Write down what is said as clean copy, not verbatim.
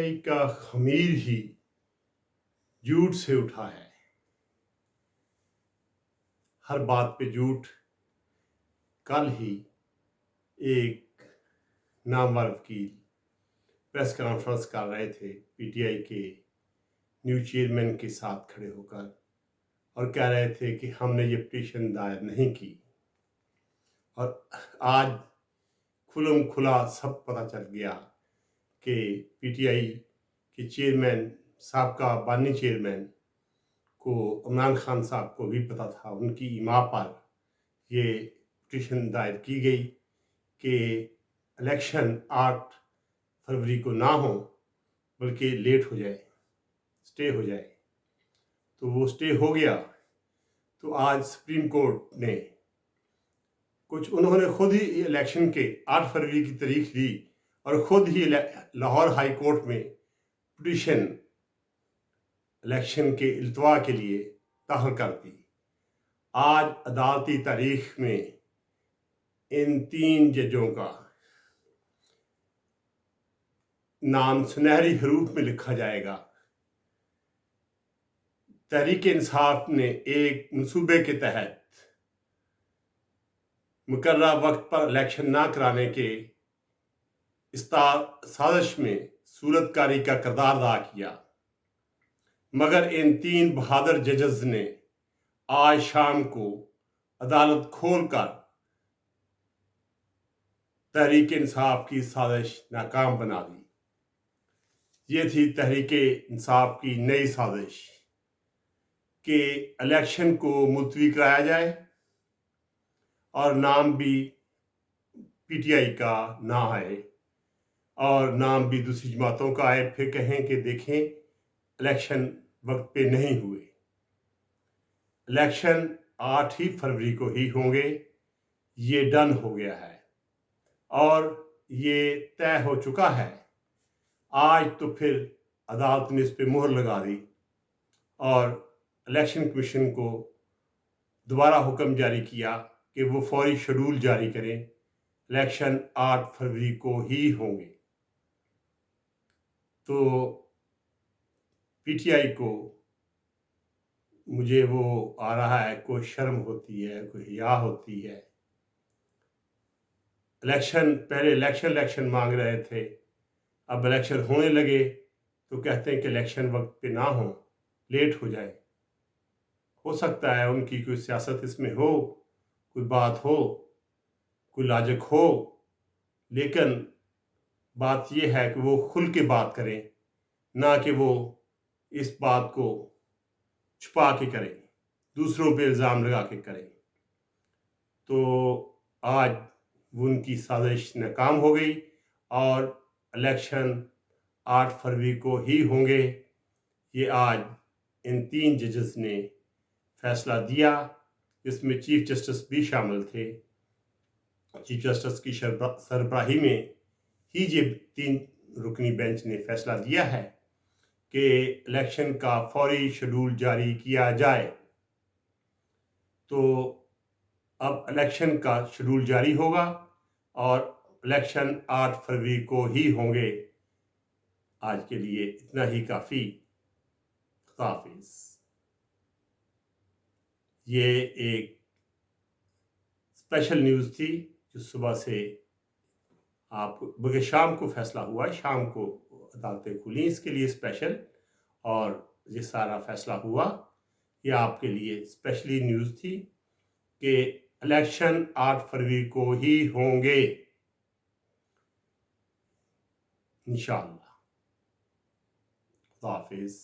का खमीर ही झूठ से उठा है। हर बात पे झूठ। कल ही एक नामवर वकील प्रेस कॉन्फ्रेंस कर रहे थे पीटीआई के न्यू चेयरमैन के साथ खड़े होकर और कह रहे थे कि हमने ये पिटीशन दायर नहीं की। और आज खुलम खुला सब पता चल गया कि पीटीआई के चेयरमैन, साबका बानी चेयरमैन को, इमरान खान साहब को भी पता था, उनकी इमा पर ये पिटीशन दायर की गई कि इलेक्शन 8 फरवरी को ना हो बल्कि लेट हो जाए, स्टे हो जाए। तो वो स्टे हो गया। तो आज सुप्रीम कोर्ट ने उन्होंने खुद ही इलेक्शन के 8 फरवरी की तारीख दी और खुद ही लाहौर हाई कोर्ट में पिटीशन इलेक्शन के इल्तवा के लिए दाखिल कर दी। आज अदालती तारीख में इन 3 जजों का नाम सुनहरी हरूफ में लिखा जाएगा। तहरीक इंसाफ ने एक मंसूबे के तहत मुकर्रर वक्त पर इलेक्शन ना कराने के साजिश में सूरतकारी का किरदार अदा किया, मगर इन 3 बहादुर जजेस ने आज शाम को अदालत खोलकर तहरीक इंसाफ की साजिश नाकाम बना दी। ये थी तहरीक इंसाफ की नई साजिश कि इलेक्शन को मुलतवी कराया जाए और नाम भी पीटीआई का ना आए और नाम भी दूसरी जमातों का आए, फिर कहें कि देखें इलेक्शन वक्त पे नहीं हुए। इलेक्शन 8 ही फरवरी को ही होंगे, ये डन हो गया है और ये तय हो चुका है। आज तो फिर अदालत ने इस पे मुहर लगा दी और इलेक्शन कमीशन को दोबारा हुक्म जारी किया कि वो फौरी शेड्यूल जारी करें। इलेक्शन 8 फरवरी को ही होंगे। तो पीटीआई को, मुझे वो आ रहा है, कोई शर्म होती है, कोई हिया होती है। पहले इलेक्शन मांग रहे थे, अब इलेक्शन होने लगे तो कहते हैं कि इलेक्शन वक्त पे ना हो, लेट हो जाए। हो सकता है उनकी कोई सियासत इसमें हो, कोई बात हो, कोई लॉजिक हो, लेकिन बात यह है कि वो खुल के बात करें, ना कि वो इस बात को छुपा के करें, दूसरों पे इल्ज़ाम लगा के करें। तो आज उनकी साजिश नाकाम हो गई और इलेक्शन 8 फरवरी को ही होंगे। ये आज इन 3 जजेस ने फैसला दिया, जिसमें चीफ जस्टिस भी शामिल थे। चीफ जस्टिस की सरबराही में ही ये 3 रुकनी बेंच ने फैसला दिया है कि इलेक्शन का फौरी शेड्यूल जारी किया जाए। तो अब इलेक्शन का शेड्यूल जारी होगा और इलेक्शन 8 फरवरी को ही होंगे। आज के लिए इतना ही काफ़ी। खुदा हाफिज़। ये एक स्पेशल न्यूज़ थी जो सुबह से बल्कि शाम को फैसला हुआ, शाम को अदालतें खुली इसके लिए स्पेशल, और ये सारा फैसला हुआ। ये आपके लिए स्पेशली न्यूज़ थी कि इलेक्शन 8 फरवरी को ही होंगे इंशाअल्लाह। खुदा हाफिज़।